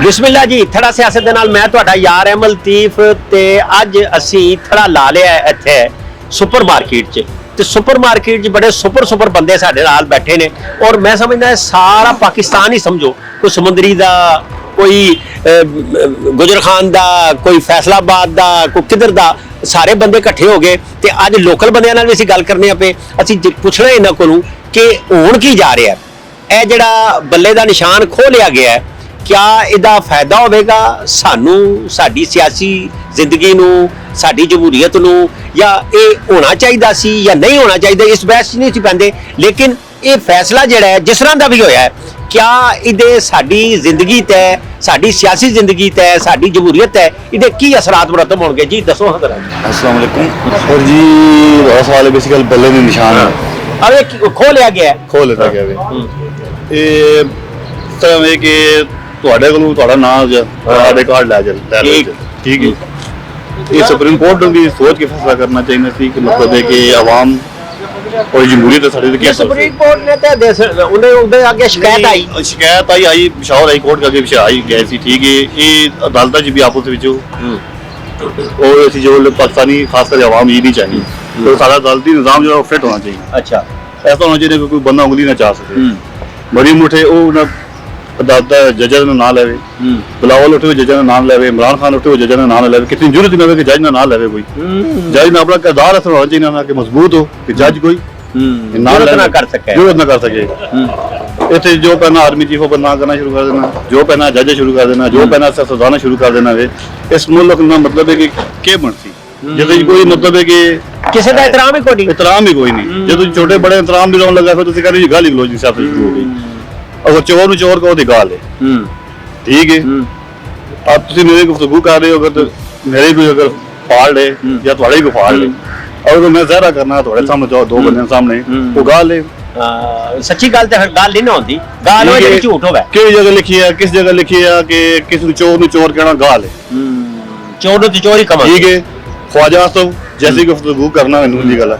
बिस्मिल्लाह जी थड़ा सियासत दे नाल मैं तुहाडा यार अहमद लतीफ ते अज असी थड़ा ला लिया इत्थे सुपर मार्केट च ते सुपर मार्केट च बड़े सुपर बंदे साडे नाल बैठे ने और मैं समझदा सारा पाकिस्तान ही समझो कोई समुंदरी दा कोई गुजर खान दा कोई फैसलाबाद दा कोई किधर दा सारे बंदे इकट्ठे हो गए ते अज लोकल बंदियां नाल भी असीं गल करने पे असीं पुछना इन्हां कोलों कि हुण की जा रहा है यह जिहड़ा बल्ले दा निशान खो लिया गया है क्या इहदा फायदा होवेगा सानू साडी सियासी जिंदगी नू साडी जमहूरीयत नू या ये होना चाहिए सी या नहीं होना चाहिए इस बहस नहीं सी पैंदे लेकिन ये फैसला जिहड़ा है जिस तरह का भी होया है क्या इहदे साडी जिंदगी ते साडी सियासी जिंदगी ते साडी जमहूरीयत है इहदे की असरात मुरतब होणगे जी दसो हज़रात। अस्सलाम वालेकुम सर जी बहुत सवाल है बेसिकली बल्ले में निशान है अब ये खो लिया गया है खो लेता गया ये तरह है कि ਤੁਹਾਡੇ ਕੋਲੋਂ ਤੁਹਾਡਾ ਨਾਮ ਆਧਾਰ ਕਾਰਡ ਲੈ ਚੱਲ ਠੀਕ ਹੈ ਇਹ ਸੁਪਰੀਮ ਕੋਰਟ ਨੂੰ ਵੀ ਸੋਚ ਕੇ ਫੈਸਲਾ ਕਰਨਾ ਚਾਹੀਦਾ ਸੀ ਕਿ ਮਤਲਬ ਹੈ ਕਿ ਆਵਾਮ और जमहूरियत सर्टिफिकेट सुप्रीम कोर्ट ने तो उन्हें आगे शिकायत आई पिशावर हाई कोर्ट के आगे आई गई थी ठीक है ये अदालत भी आपस और ऐसी जो पाकिस्तानी खासकर आवाम ये नहीं चाहिए तो सारा अदालती निज़ाम जो फिट होना चाहिए। अच्छा ऐसा होना चाहिए कोई बंदा उंगली ना चाह सके बड़ी मुठे अदालत जज ने ना लवे बिलावल उठे हुए जज ने नाम लवे इमरान खान उठे हुए जज ने नाम लवे कितनी जरूरत नहीं कि जज ने ना लवे कोई जज ने अपना किरदार ऐसा होना चाहिए ना कि मजबूत हो कि जज कोई जरूरत ना कर सके इतने जो पहना आर्मी चीफ पर ना करना शुरू कर देना जो पहना जज शुरू कर देना जो पहना सियासतदान शुरू कर देना इस मुल्क का मतलब है कि क्या बनती जैसे कोई मतलब है कि किसी का एहतराम ही कोई नहीं जो छोटे बड़े एहतराम भी लगा फिर कह रहे गाली गलोच की सियासत शुरू हो गई अगर चोर चोर का गाल है ठीक है अब तुम मेरी गुफ्तगू कर रहे हो अगर तो मेरे भी अगर फाड़ ले या थोड़े भी फाड़ ले और मैं जहरा करना थोड़े सामने जाओ दो बंदे सामने वो गाल है सच्ची गल ते गाल नहीं ना होती गाल होए जेड़ी झूठ होवे किस जगह लिखी है किस जगह लिखी है कि किस चोर नु चोर कहना गाल है चोर नु चोर ही कमा ठीक है ख्वाजा सब जैसी गुफ्तगू करना नून लीगल है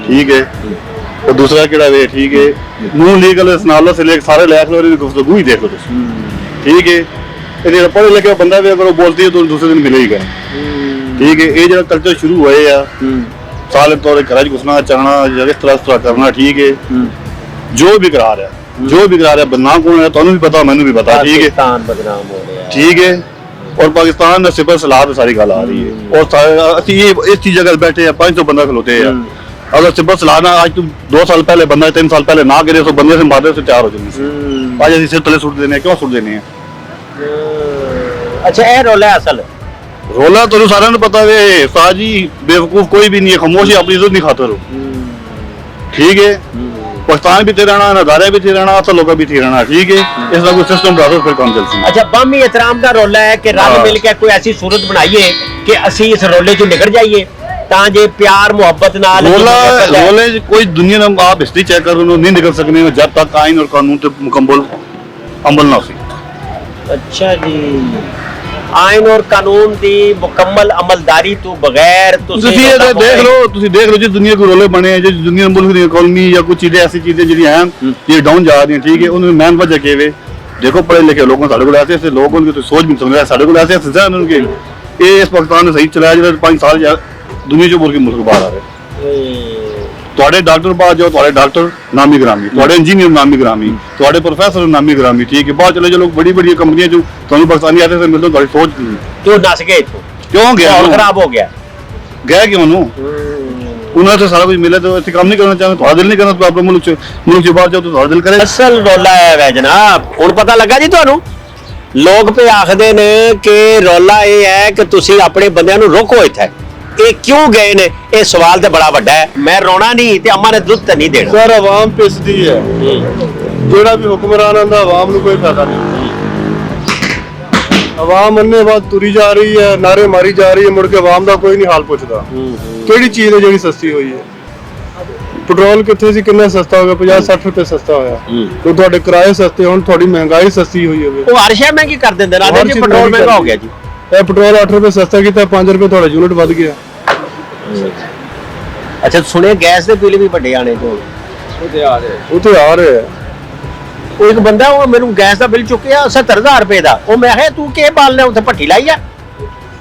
ठीक है और दूसरा केड़ा वे ठीक है नून लीगल नालों से लेकर सारे लैक लो गुफ्तगू ही देखो ठीक है ये पढ़े लिखे बंदा भी अगर वो बोलती है तो दूसरे दिन मिलेगा ठीक है ये जो कल्चर शुरू हुए या साल तौर घर घुसना चलना इस तरह करना ठीक है जो भी करा रहा है बदनाम कौन है तुहानू भी पता मैनू भी पता ठीक है ठीक है और पाकिस्तान में सिपर सलाह पे सारी गल आ रही है और इस चीज जगह बैठे हैं 500 बंदा खलोते हैं अगर सिपर सलाह आज तुम 2 साल पहले बंदा 3 साल पहले ना गिरे तो बंदे से मारने से तैयार हो जाने आज ऐसे सिर तले सुट देने क्यों सुट देने हैं। अच्छा ये रोला है असल रोला तो सारे ने पता है साजी बेवकूफ कोई भी नहीं है खामोशी अपनी इज्जत नहीं खाते रहो ठीक है पाकिस्तान भी थे रहना नज़ारे भी थे रहना असल लोग भी थे रहना ठीक है इसका कोई सिस्टम बना फिर काम चलती है। अच्छा बामी एहतराम का रोला है कि रल मिल के कोई ऐसी सूरत बनाइए कि असी इस रोले चो निकल जाइए तां जे प्यार मोहब्बत नाल रोले कोई दुनिया में आप हिस्ट्री चेक कर नहीं निकल सकने जब तक आइन और कानून पे मुकम्मल अमल ना हो। अच्छा जी आइन और कानून दी मुकम्मल अमलदारी तो बगैर देख लो जिस दुनिया को रोले बने जिस दुनिया मुल्क की इकोनॉमी या कुछ चीजें ऐसी चीजें जी हैं ये डाउन जा रही हैं ठीक है उन्होंने मैन वजह के वे देखो पढ़े लिखे लोगों साढ़े को ऐसे लोग उनकी तो सोच भी समझ रहे साढ़े को ऐसे उनके ये इस पाकिस्तान ने सही चलाया जो 5 साल दुनिया चो बोल के मुल्क बाहर आ रहे डॉक्टर बाहर जाओ डॉक्टर नामी ग्रामी इंजीनियर नामी ग्रामी प्रोफेसर नामी ग्रामी ठीक है बाहर चले जो लोग बड़ी बड़ी कंपनियां जो पाकिस्तानी आते थे मिलते सोच क्यों नस गए क्यों गया खराब हो गया क्यों उन्होंने तो सारा कुछ मिले तो ऐसे काम नहीं करना चाहते थोड़ा दिल नहीं करना तो आप मुल्क से बाहर जाओ तो थोड़ा दिल करे असल रोला है जनाब हुण पता लगा जी तुहानू लोग पे आखदे ने कि रोला ये है कि तुसी अपने बंदियां नू रोको इत्थे ये क्यों गए ने ये सवाल तो बड़ा बड़ा है मैं रोना नहीं ते अम्मा ने दुध नहीं देना सर आवाम पिसदी है जेड़ा भी हुक्मरान आंदा आवाम नू कोई फायदा नहीं आवाम अन्ने बाद तुरी जा रही है नारे मारी जा रही है मुड़ के आवाम दा कोई नहीं हाल पुछदा केड़ी चीज है जेड़ी सस्ती हुई है पेट्रोल कितने सी कितना सस्ता हो गया 50-60 रुपए सस्ता होया तो ਤੁਹਾਡੇ किराए सस्ते होण थोड़ी महंगाई सस्ती हुई है वो हर शय महंगी कर देंदे ना जी पेट्रोल महंगा हो गया जी पेट्रोल 8 रुपए सस्ता किया 5 रुपए थोड़ा यूनिट बढ़ गया। अच्छा सुने गैस के बिल भी बड़े आने को आ रहे ਉਹ ਇੱਕ ਬੰਦਾ ਉਹ ਮੈਨੂੰ ਗੈਸ ਦਾ ਬਿੱਲ ਚੁੱਕਿਆ 70000 ਰੁਪਏ ਦਾ। ਉਹ ਮੈਂ ਕਿਹਾ ਤੂੰ ਕੀ ਬਾਲਣਾ ਉੱਥੇ ਭੱਠੀ ਲਾਈ ਆ?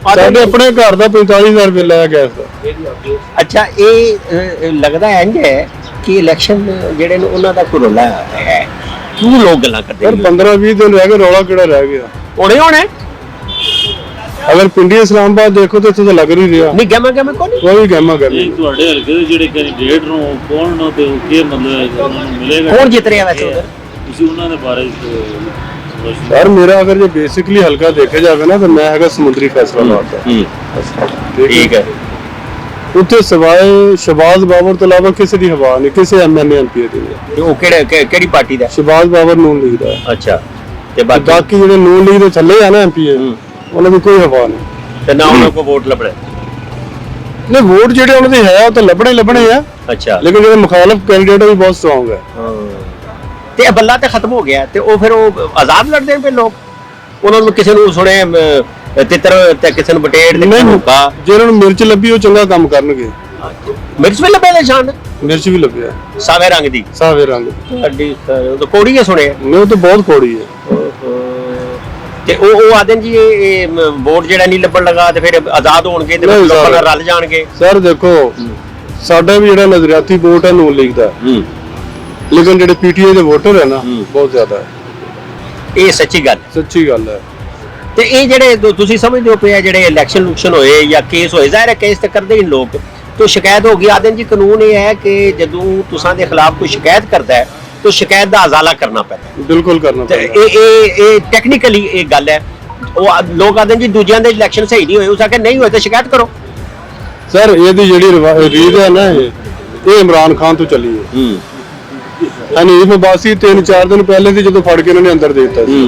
ਸਾਡੇ ਆਪਣੇ ਘਰ ਦਾ 45000 ਰੁਪਏ ਲਾਇਆ ਗੈਸ ਦਾ। ਅੱਛਾ, ਇਹ ਲੱਗਦਾ ਇੰਜ ਹੈ ਕਿ ਇਲੈਕਸ਼ਨ ਜਿਹੜੇ ਨੇ ਉਹਨਾਂ ਦਾ ਕੋਈ ਰੌਲਾ ਹੈ, ਕਿਉਂ ਲੋਕ ਗੱਲਾਂ ਕਰਦੇ ਯਾਰ 15-20 ਦਿਨ ਰਹਿ ਗਏ, ਰੌਲਾ ਕਿਹੜਾ ਰਹਿ ਗਿਆ? ਹੋਣੇ ਅਗਰ ਪਿੰਡੀ ਇਸਲਾਮਾਬਾਦ ਦੇਖੋ ਤਾਂ ਇੱਥੇ ਤਾਂ ਲੱਗ ਨਹੀਂ ਰਿਹਾ। ਨਹੀਂ ਗੈਮਾ ਕੋਈ ਨਹੀਂ। ਕੋਈ ਗਹਿਮਾ ਗਹਿਮੀ ਤੁਹਾਡੇ ਹਲਕੇ ਦੇ ਜਿਹੜੇ ਕੈਂਡੀਡੇਟ ਨੂੰ ਕੌਣ ਨੂੰ ਤੇ ਕੀ ਮਤਲਬ ਉਹਨਾਂ ਨੂੰ ਮਿਲੇਗਾ? ਕੌਣ ਜਿੱਤ ਰਿਹਾ ਵੈਸੇ ਉਧਰ? ਤੁਸੀਂ ਉਹਨਾਂ ਦੇ ਬਾਰੇ ਯਾਰ ਮੇਰਾ ਅਗਰ ਜੇ ਬੇਸਿਕਲੀ ਹਲਕਾ ਦੇਖਿਆ ਜਾਵੇ ਨਾ ਤਾਂ ਮੈਂ ਹੈਗਾ ਸਮੁੰਦਰੀ ਫੈਸਲਾਬਾਦ ਦਾ। ਠੀਕ ਹੈ। ਉੱਥੇ ਸਿਵਾਏ ਸ਼ਹਬਾਜ਼ ਬਾਬਰ ਤੋਂ ਇਲਾਵਾ ਕਿਸੇ ਦੀ ਹਵਾ ਨਹੀਂ, ਕਿਸੇ ਐਮਐਲਏ ਐਮਪੀ ਦੀ ਨਹੀਂ। ਉਹ ਕਿਹੜੀ ਪਾਰਟੀ ਦਾ? ਸ਼ਹਬਾਜ਼ ਬਾਬਰ ਨੂਨ ਲੀਗ ਦਾ। ਅੱਛਾ, ਤੇ ਬਾਕੀ ਜਿਹੜੇ ਨੂਨ ਲੀਗ ਦੇ ਥੱਲੇ ਆ ਨਾ ਐਮਪੀ ਉਹਨਾਂ ਦੀ ਕੋਈ ਹਵਾ ਨਹੀਂ ਤੇ ਨਾ ਉਹਨਾਂ ਕੋ ਵੋਟ ਲੱਭਣਾ? ਨਹੀਂ, ਵੋਟ ਜਿਹੜੇ ਉਹਨਾਂ ਦੇ ਹੈ ਉਹ ਤਾਂ ਲੱਭਣੇ ਆ। ਅੱਛਾ, ਲੇਕਿਨ ਜਿਹੜੇ ਮੁਖਾਲਫ ਕੈਂਡੀਡੇਟ ਵੀ ਬਹੁਤ ਸਟਰੋਂਗ ਹੈ। ਤੇ ਇਹ ਬੱਲਾ ਤੇ ਖਤਮ ਹੋ ਗਿਆ ਤੇ ਉਹ ਫਿਰ ਉਹ ਆਜ਼ਾਦ ਲੜਦੇ ਨੇ ਲੋਕ। ਉਹਨਾਂ ਨੂੰ ਕਿਸੇ ਨੂੰ ਸੁਣੇ ਤਿੱਤਰ ਤੇ ਕਿਸੇ ਨੂੰ ਬਟੇੜ ਤੇ ਕਿਸੇ ਨੂੰ ਕਾ। ਜੇ ਉਹਨਾਂ ਨੂੰ ਮਿਰਚ ਲੱਭੀ ਉਹ ਚੰਗਾ ਕੰਮ ਕਰਨਗੇ। ਮਿਰਚ ਵੀ ਲੱਭੇ ਨਿਸ਼ਾਨ? ਮਿਰਚ ਵੀ ਲੱਭਿਆ ਸਾਵੇ ਰੰਗ ਦੀ। ਸਾਵੇ ਰੰਗ ਅੱਡੀ ਉਹ ਤਾਂ ਕੋੜੀ ਹੈ ਸੁਣਿਆ। ਨਹੀਂ, ਉਹ ਤਾਂ ਬਹੁਤ ਕੋੜੀ ਹੈ। ਤੇ ਉਹ ਆਦਨ ਜੀ ਇਹ ਵੋਟ ਜਿਹੜਾ ਨਹੀਂ ਲੱਭਣ ਲਗਾ ਤੇ ਫਿਰ ਆਜ਼ਾਦ ਹੋਣਗੇ ਤੇ ਲੋਕਾਂ ਨਾਲ ਰਲ ਜਾਣਗੇ। ਸਰ ਦੇਖੋ, ਸਾਡਾ ਵੀ ਜਿਹੜਾ ਨਜ਼ਰਿਆਤੀ ਵੋਟ ਹੈ ਨੂਨ ਲੀਗ ਦਾ, ਲੇਕਿਨ ਜਿਹੜੇ ਪੀਟੀਆਈ ਦੇ ਵੋਟਰ ਹੈ ਨਾ ਬਹੁਤ ਜ਼ਿਆਦਾ ਹੈ। ਇਹ ਸੱਚੀ ਗੱਲ, ਸੱਚੀ ਗੱਲ ਹੈ। ਤੇ ਇਹ ਜਿਹੜੇ ਤੁਸੀਂ ਸਮਝਦੇ ਹੋ ਪਿਆ ਜਿਹੜੇ ਇਲੈਕਸ਼ਨ ਹੋਏ ਜਾਂ ਕੇਸ ਹੋਏ, ਜ਼ਾਹਿਰ ਹੈ ਕੇਸ ਤੇ ਕਰਦੇ ਹੀ ਲੋਕ, तो शिकायत होगी। आदन जी कानून ये है कि जदों तुसां दे खिलाफ कोई शिकायत करता है तो शिकायत दा अजाला करना पैंदा है। बिल्कुल करना पैंदा ये टेक्निकली एक गल है। वो लोग आदन जी दूजियां दे इलेक्शन सही नहीं होए, उस आके नहीं होए तो शिकायत करो। सर ये जेहड़ी रीत है ना, ये इमरान खान तो चली है। हनीफ अब्बासी 3-4 दिन पहले से जो फड़ के इन्होंने अंदर दे दिता सी।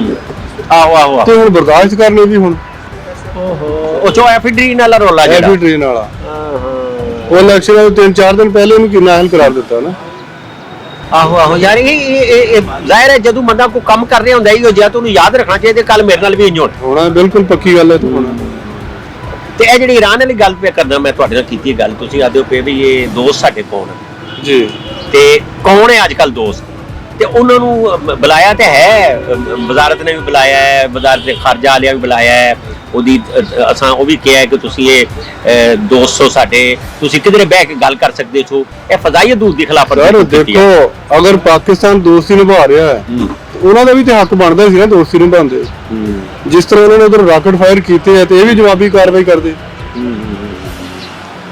आहो आहो ते हुण बर्दाश्त करने भी हुण ओ जो एफिड्रीन वाला रोला जेड़ा एफिड्रीन वाला वो इलेक्शन 3-4 दिन पहले उन्हें नाअहल करार दिता ना। आहो आहो यार ये जाहिर है जदों बंदा को काम कर रहा हुंदा ही हो जा तो याद रखना चाहिए कल मेरे नाल भी इंज होना। बिल्कुल पक्की गल है। तो होना ते ए जेहड़ी ईरान वाली गल पे करना मैं तुहाडे नाल कीती गल तुसीं आदे हो पे भी ये दोस्त साडे कौन है जी ते कौन है आजकल दोस्त ते उन्हां नूं बुलाया ते है वजारत ने भी बुलाया है, वजारत खारजा वालियां भी बुलाया है। ਉਹਦੀ ਅਸਾਂ ਉਹ ਵੀ ਕਿਹਾ ਹੈ ਕਿ ਤੁਸੀਂ ਇਹ 200 ਸਾਡੇ ਤੁਸੀਂ ਕਿਧਰੇ ਬਹਿ ਕੇ ਗੱਲ ਕਰ ਸਕਦੇ ਹੋ। ਇਹ ਫਜ਼ਾਈ ਹਦੂਦ ਦੀ ਖਿਲਾਫਤ ਦੇਖੋ, ਅਗਰ ਪਾਕਿਸਤਾਨ ਦੋਸਤੀ ਨਿਭਾ ਰਿਹਾ ਹੈ ਉਹਨਾਂ ਦਾ ਵੀ ਤੇ ਹੱਕ ਬਣਦਾ ਸੀ ਨਾ ਦੋਸਤੀ ਨਿਭਾਉਂਦੇ। ਜਿਸ ਤਰ੍ਹਾਂ ਉਹਨਾਂ ਨੇ ਉਧਰ ਰਾਕਟ ਫਾਇਰ ਕੀਤੇ ਹੈ ਤੇ ਇਹ ਵੀ ਜਵਾਬੀ ਕਾਰਵਾਈ ਕਰਦੇ।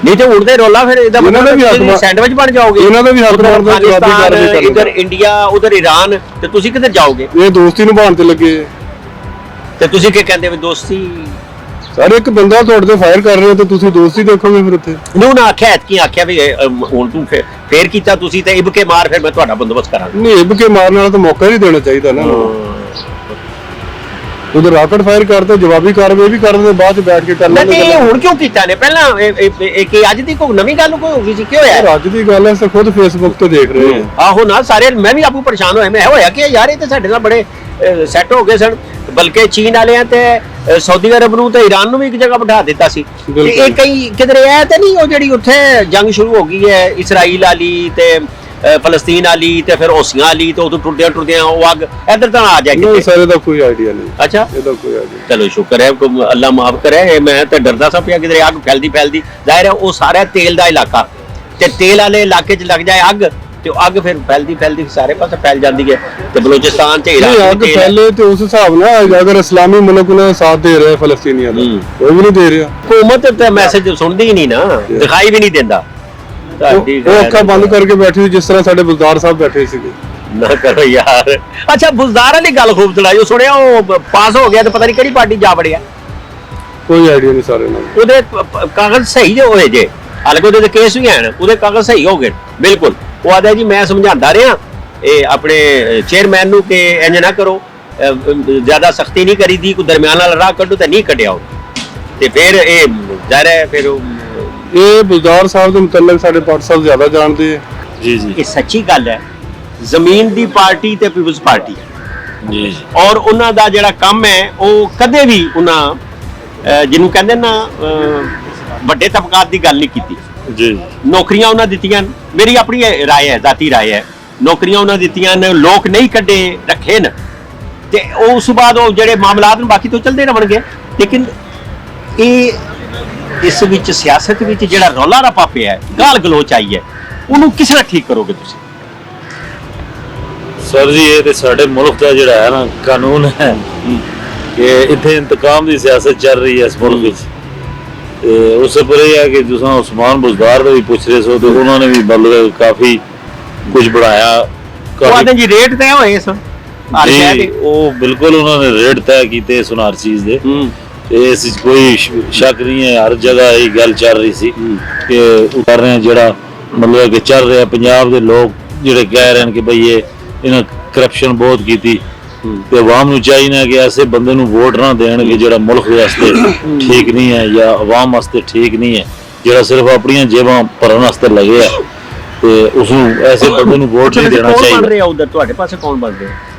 ਨਹੀਂ ਤੇ ਉੜਦੇ ਰੋਲਾ ਫਿਰ ਇਹਦਾ ਮਤਲਬ ਸੈਂਡਵਿਚ ਬਣ ਜਾਓਗੇ। ਇਹਨਾਂ ਦਾ ਵੀ ਹੱਕ ਬਣਦਾ ਜਵਾਬੀ ਕਾਰਵਾਈ ਕਰਨ। ਇਧਰ ਇੰਡੀਆ ਉਧਰ ਈਰਾਨ ਤੇ ਤੁਸੀਂ ਕਿੱਧਰ ਜਾਓਗੇ? ਇਹ ਦੋਸਤੀ ਨਿਭਾਉਣ ਤੇ ਲੱਗੇ ਤੇ ਤੁਸੀਂ ਕੀ ਕਹਿੰਦੇ ਵੀ ਦੋਸਤੀ? ਸਾਰੇ ਇੱਕ ਬੰਦਾ ਤੁਹਾਡੇ ਤੇ ਫਾਇਰ ਕਰ ਰਿਹਾ ਤੇ ਤੁਸੀਂ ਦੋਸਤੀ ਦੇਖੋਗੇ ਫਿਰ ਉੱਥੇ। ਨੂੰ ਨਾ ਆਖਿਆ ਕੀ ਆਖਿਆ ਵੀ ਹੁਣ ਤੂੰ ਫੇਰ ਕੀਤਾ ਤੁਸੀਂ ਤੇ ਇਬ ਕੇ ਮਾਰ ਫਿਰ ਮੈਂ ਤੁਹਾਡਾ ਬੰਦੋਬਸਤ ਕਰਾਂਗਾ। ਨਹੀਂ, ਇਬ ਕੇ ਮਾਰਨ ਵਾਲਾ ਤਾਂ ਮੌਕਾ ਨਹੀਂ ਦੇਣਾ ਚਾਹੀਦਾ ਨਾ। ਉਧਰ ਰਾਕਟ ਫਾਇਰ ਕਰਦੇ ਜਵਾਬੀ ਕਾਰਵਾਈ ਵੀ ਕਰਦੇ ਬਾਅਦ ਚ ਬੈਠ ਕੇ ਕਰਨਾ। ਨਹੀਂ ਹੁਣ ਕਿਉਂ ਕੀਤਾ ਨੇ? ਪਹਿਲਾਂ ਇਹ ਅੱਜ ਦੀ ਕੋਈ ਨਵੀਂ ਗੱਲ ਕੋਈ ਹੋ ਗਈ ਸੀ? ਕੀ ਹੋਇਆ? ਅੱਜ ਦੀ ਗੱਲ ਹੈ ਸੇ ਖੁਦ ਫੇਸਬੁੱਕ ਤੇ ਦੇਖ ਰਹੇ ਹਾਂ। ਆਹੋ ਨਾ ਸਾਰੇ ਮੈਂ ਵੀ ਆਪੂ ਪਰੇਸ਼ਾਨ ਹੋਇਆ। ਮੈਂ ਹੋਇਆ ਕਿ ਯਾਰ ਇਹ ਤੇ ਸਾਡੇ ਨਾਲ ਬੜੇ ਸੈੱਟ ਹੋ ਗਏ ਸਨ। ਬਲਕਿ ਚੀਨ ਵਾਲਿਆਂ ਤੇ ਸਾਊਦੀ ਅਰਬ ਨੂੰ ਤੇ ਈਰਾਨ ਨੂੰ ਵੀ ਇੱਕ ਜਗ੍ਹਾ ਬਿਠਾ ਦਿੱਤਾ ਸੀ। ਤੇ ਇਹ ਕਈ ਕਿਧਰੇ ਐ ਤੇ ਨਹੀਂ ਉਹ ਜਿਹੜੀ ਉੱਥੇ ਜੰਗ ਸ਼ੁਰੂ ਹੋ ਗਈ ਹੈ ਇਸਰਾਈਲ ਵਾਲੀ ਤੇ ਫਲਸਤੀਨ ਵਾਲੀ ਤੇ ਫਿਰ ਹੋਸੀਆਂ ਵਾਲੀ ਤੇ ਉਦੋਂ ਟੁੱਟਦਿਆਂ ਉਹ ਅੱਗ ਇੱਧਰ ਤਾਂ ਆ ਜਾਏਗੀ। ਨਹੀਂ ਸਰ, ਇਹਦਾ ਕੋਈ ਆਈਡੀਆ ਨਹੀਂ। ਅੱਛਾ, ਇਹਦਾ ਕੋਈ ਆਈਡੀਆ। ਚਲੋ ਸ਼ੁਕਰ ਹੈ ਅੱਲਾਹ ਮਾਫ ਕਰੇ। ਮੈਂ ਤਾਂ ਡਰਦਾ ਸਾਂ ਪਿਆ ਕਿਧਰੇ ਅੱਗ ਫੈਲਦੀ ਜ਼ਾਹਿਰ ਹੈ ਉਹ ਸਾਰਾ ਤੇਲ ਦਾ ਇਲਾਕਾ ਤੇ ਤੇਲ ਵਾਲੇ ਇਲਾਕੇ 'ਚ ਲੱਗ ਜਾਏ ਅੱਗ ਤੇ ਅੱਗ ਫਿਰ ਫੈਲਦੀ ਸਾਰੇ ਪਾਸੇ ਫੈਲ ਜਾਂਦੀ ਹੈ ਤੇ ਬਲੋਚਿਸਤਾਨ ਤੇ ਈਰਾਨ ਅੱਗ ਫੈਲੇ ਤੇ ਉਸ ਹਿਸਾਬ ਨਾਲ ਅਗਰ ਇਸਲਾਮੀ ਮੁਲਕ ਉਹਨਾਂ ਦਾ ਸਾਥ ਦੇ ਰਿਹਾ ਫਲਸਤੀਨੀਆਂ ਦਾ ਕੋਈ ਵੀ ਨਹੀਂ ਦੇ ਰਿਹਾ। ਹਕੂਮਤ ਤੇ ਮੈਸੇਜ ਸੁਣਦੀ ਹੀ ਨਹੀਂ ਨਾ, ਦਿਖਾਈ ਵੀ ਨਹੀਂ ਦਿੰਦਾ। ਉਹ ਅੱਖਾਂ ਬੰਦ ਕਰਕੇ ਬੈਠੀ ਜਿਸ ਤਰ੍ਹਾਂ ਸਾਡੇ ਬੁਜ਼ਦਾਰ ਸਾਹਿਬ ਬੈਠੇ ਸੀਗੇ। ਨਾ ਕਰੋ ਯਾਰ। ਅੱਛਾ, ਬੁਜ਼ਦਾਰ ਵਾਲੀ ਗੱਲ ਖੂਬ ਚਲਾਈ। ਉਹ ਸੁਣਿਆ ਉਹ ਪਾਸ ਹੋ ਗਿਆ ਤੇ ਪਤਾ ਨਹੀਂ ਕਿਹੜੀ ਪਾਰਟੀ ਜਾ ਵੜਿਆ। ਕੋਈ ਆਈਡੀਆ ਨਹੀਂ ਸਾਰੇ ਨਾਲ। ਉਹਦੇ ਕਾਗਜ਼ ਸਹੀ ਜੇ ਹੋਏ ਜੇ, ਹਾਲਾਂਕਿ ਉਹਦੇ ਕੇਸ ਵੀ ਹਨ, ਉਹਦੇ ਕਾਗਜ਼ ਸਹੀ ਹੋ ਗਏ ਬਿਲਕੁਲ। ਉਹ ਆਦਾ ਜੀ ਮੈਂ ਸਮਝਾਉਂਦਾ ਰਿਹਾ ਇਹ ਆਪਣੇ ਚੇਅਰਮੈਨ ਨੂੰ ਕਿ ਇੰਜ ਨਾ ਕਰੋ, ਜ਼ਿਆਦਾ ਸਖਤੀ ਨਹੀਂ ਕਰੀਦੀ, ਕੋਈ ਦਰਮਿਆਨ ਵਾਲਾ ਰਾਹ ਕੱਢੋ ਤੇ ਨਹੀਂ ਕੱਢਿਆ ਤੇ ਫਿਰ ਇਹ ਜ਼ਾਹਿਰ ਹੈ ਫਿਰ ਇਹ ਬੁਜ਼ਦਾਰ ਸਾਹਿਬ ਦੇ ਮੁਤਲਕ ਸਾਡੇ ਪਾਟ ਸਾਹਿਬ ਜ਼ਿਆਦਾ ਜਾਣਦੇ ਆ। ਜੀ ਜੀ, ਇਹ ਸੱਚੀ ਗੱਲ ਹੈ। ਜ਼ਮੀਨ ਦੀ ਪਾਰਟੀ ਤੇ ਪੀਪਲਸ ਪਾਰਟੀ ਜੀ ਜੀ, ਔਰ ਉਹਨਾਂ ਦਾ ਜਿਹੜਾ ਕੰਮ ਹੈ ਉਹ ਕਦੇ ਵੀ ਉਹਨਾਂ ਜਿਹਨੂੰ ਕਹਿੰਦੇ ਨਾ ਵੱਡੇ ਤਬਕਾਤ ਦੀ ਗੱਲ ਨਹੀਂ ਕੀਤੀ ਜੀ। ਨੌਕਰੀਆਂ ਉਹਨਾਂ ਦਿੱਤੀਆਂ। ਮੇਰੀ ਆਪਣੀ ਰਾਏ ਹੈ, ਜ਼ਾਤੀ ਰਾਏ ਹੈ। ਨੌਕਰੀਆਂ ਉਹਨਾਂ ਦਿੱਤੀਆਂ ਨੇ, ਲੋਕ ਨਹੀਂ ਕੱਢੇ ਰੱਖੇ ਨੇ, ਤੇ ਉਸ ਤੋਂ ਬਾਅਦ ਉਹ ਜਿਹੜੇ ਮਾਮਲਾਤ ਨੇ ਬਾਕੀ ਤੋਂ ਚੱਲਦੇ ਰਹਿਣਗੇ। ਲੇਕਿਨ ਇਹ ਇਸ ਵਿੱਚ ਸਿਆਸਤ ਵਿੱਚ ਜਿਹੜਾ ਰੌਲਾ ਰੱਪਾ ਪਿਆ ਹੈ, ਗਾਲ ਗਲੋਚ ਆਈ ਹੈ, ਉਹਨੂੰ ਕਿਸ ਤਰ੍ਹਾਂ ਠੀਕ ਕਰੋਗੇ ਤੁਸੀਂ? ਸਰ ਜੀ ਇਹ ਤੇ ਸਾਡੇ ਮੁਲਕ ਦਾ ਜਿਹੜਾ ਹੈ ਨਾ ਕਾਨੂੰਨ ਹੈ ਕਿ ਇੱਥੇ ਇੰਤਕਾਮ ਦੀ ਸਿਆਸਤ ਚੱਲ ਰਹੀ ਹੈ ਇਸ ਮੁਲਕ ਵਿੱਚ। ਤੇ ਉਸ ਪਰ ਇਹ ਹੈ ਕਿ ਤੁਸੀਂ ਉਸਮਾਨ ਬੁਜ਼ਦਾਰ ਦਾ ਵੀ ਪੁੱਛ ਰਹੇ ਸੋ, ਤੇ ਉਹਨਾਂ ਨੇ ਵੀ ਮਤਲਬ ਕਾਫੀ ਕੁਝ ਬਣਾਇਆ। ਉਹ ਆਦੇ ਜੀ ਰੇਟ ਤੈਅ ਹੋਏ ਸਨ ਹਰ ਸ਼ਹਿਰ ਜੀ ਦੇ। ਉਹ ਬਿਲਕੁਲ ਉਹਨਾਂ ਨੇ ਰੇਟ ਤੈਅ ਕੀਤੇ ਇਸ ਹਰ ਚੀਜ਼ ਦੇ, ਤੇ ਇਸ ਵਿੱਚ ਕੋਈ ਸ਼ੱਕ ਨਹੀਂ ਹੈ। ਹਰ ਜਗ੍ਹਾ ਇਹ ਗੱਲ ਚੱਲ ਰਹੀ ਸੀ ਕਿ ਉਤਾਰ ਰਹੇ ਜਿਹੜਾ ਮਤਲਬ ਕਿ ਚੱਲ ਰਿਹਾ ਪੰਜਾਬ ਦੇ ਲੋਕ ਜਿਹੜੇ ਕਹਿ ਰਹੇ ਨੇ ਕਿ ਬਈ ਇਹਨਾਂ ਕਰਪਸ਼ਨ ਬਹੁਤ ਕੀਤੀ, ਤੇ ਆਵਾਮ ਨੂੰ ਚਾਹੀਦਾ ਕਿ ਐਸੇ ਬੰਦੇ ਨੂੰ ਵੋਟ ਨਾ ਦੇਣ ਕਿ ਜਿਹੜਾ ਮੁਲਕ ਵਾਸਤੇ ਠੀਕ ਨਹੀਂ ਹੈ ਜਾਂ ਆਵਾਮ ਵਾਸਤੇ ਠੀਕ ਨਹੀਂ ਹੈ, ਜਿਹੜਾ ਸਿਰਫ ਆਪਣੀਆਂ ਜੇਬਾਂ ਭਰਨ ਵਾਸਤੇ ਲੱਗੇ ਆ, ਤੇ ਉਸ ਨੂੰ ਐਸੇ ਬੰਦੇ ਨੂੰ ਵੋਟ ਨਹੀਂ ਦੇਣਾ ਚਾਹੀਦਾ। ਬਣ ਰਿਹਾ ਉਧਰ ਤੁਹਾਡੇ ਪਾਸੇ ਕੌਣ ਬਣ ਰਿਹਾ?